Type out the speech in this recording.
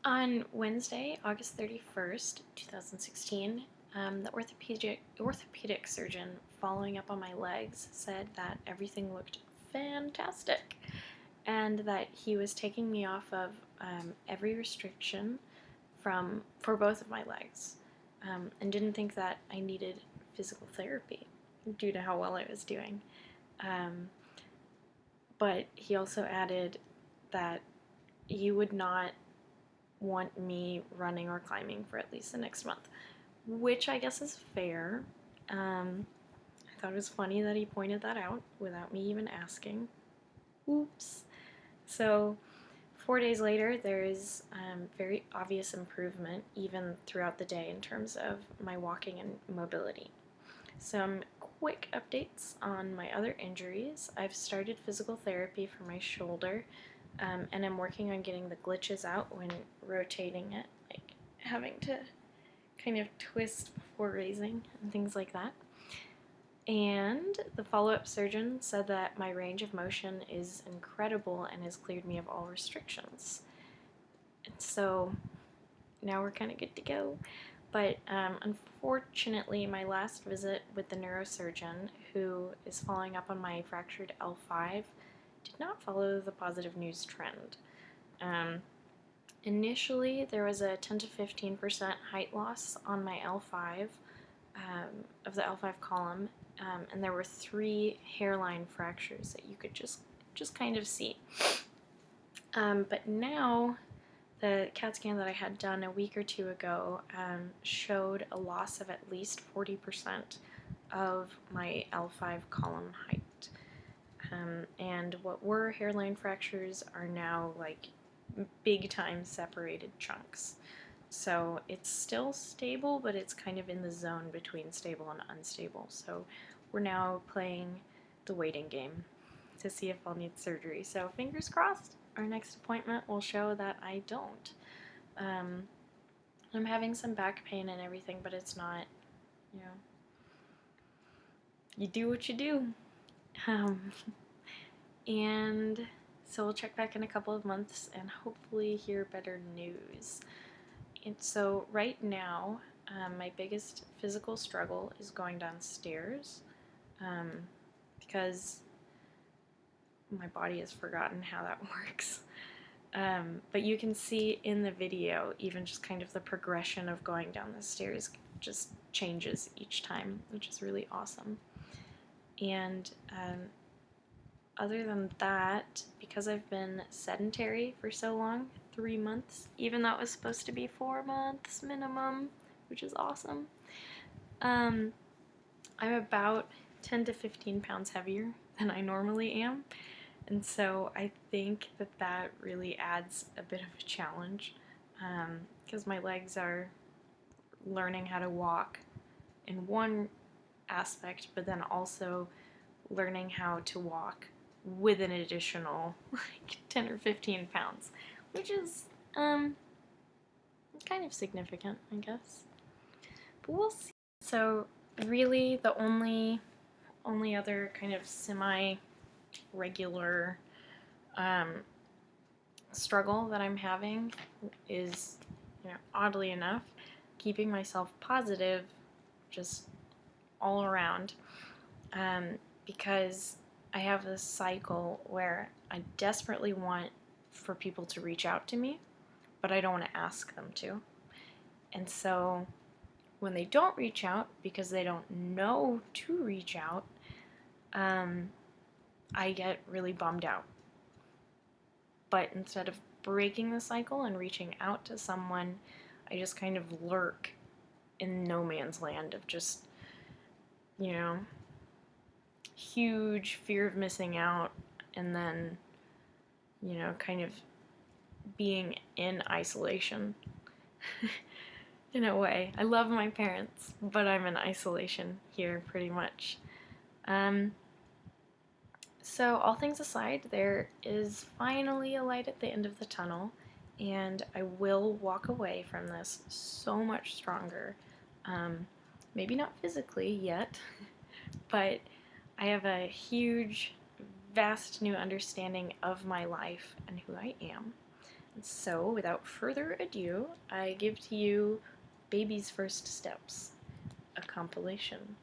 On Wednesday, August 31st, 2016, the orthopedic surgeon following up on my legs said that everything looked fantastic and that he was taking me off of every restriction for both of my legs, and didn't think that I needed physical therapy due to how well I was doing. But he also added that he would not want me running or climbing for at least the next month, which I guess is fair. I thought it was funny that he pointed that out without me even asking. Oops. So 4 days later, there is very obvious improvement even throughout the day in terms of my walking and mobility. Some quick updates on my other injuries. I've started physical therapy for my shoulder, and I'm working on getting the glitches out when rotating it, like having to kind of twist before raising and things like that. And the follow-up surgeon said that my range of motion is incredible and has cleared me of all restrictions. And so now we're kind of good to go. But unfortunately, my last visit with the neurosurgeon, who is following up on my fractured L5, did not follow the positive news trend. Initially, there was a 10 to 15% height loss on my L5, of the L5 column, and there were 3 hairline fractures that you could just kind of see. But now, the CAT scan that I had done a week or two ago showed a loss of at least 40% of my L5 column height. And what were hairline fractures are now like big time separated chunks. So it's still stable, but it's kind of in the zone between stable and unstable. So we're now playing the waiting game to see if I'll need surgery. So fingers crossed, our next appointment will show that I don't. I'm having some back pain and everything, but it's not, you do what you do. And so we'll check back in a couple of months and hopefully hear better news. And so right now, my biggest physical struggle is going downstairs, because my body has forgotten how that works. But you can see in the video even just kind of the progression of going down the stairs just changes each time, which is really awesome. And other than that, because I've been sedentary for so long, 3 months, even though it was supposed to be 4 months minimum, which is awesome, I'm about 10 to 15 pounds heavier than I normally am. And so I think that really adds a bit of a challenge, because my legs are learning how to walk in one aspect, but then also learning how to walk with an additional like 10 or 15 pounds, which is kind of significant, I guess. But we'll see. So really the only other kind of semi-regular struggle that I'm having is, oddly enough, keeping myself positive just all around, because I have this cycle where I desperately want for people to reach out to me, but I don't want to ask them to. And so when they don't reach out because they don't know to reach out, I get really bummed out. But instead of breaking the cycle and reaching out to someone, I just kind of lurk in no man's land of just, huge fear of missing out, and then, kind of being in isolation. In a way. I love my parents, but I'm in isolation here pretty much. So all things aside, there is finally a light at the end of the tunnel, and I will walk away from this so much stronger. Maybe not physically yet, but I have a huge, vast new understanding of my life and who I am. So, without further ado, I give to you Baby's First Steps, a compilation.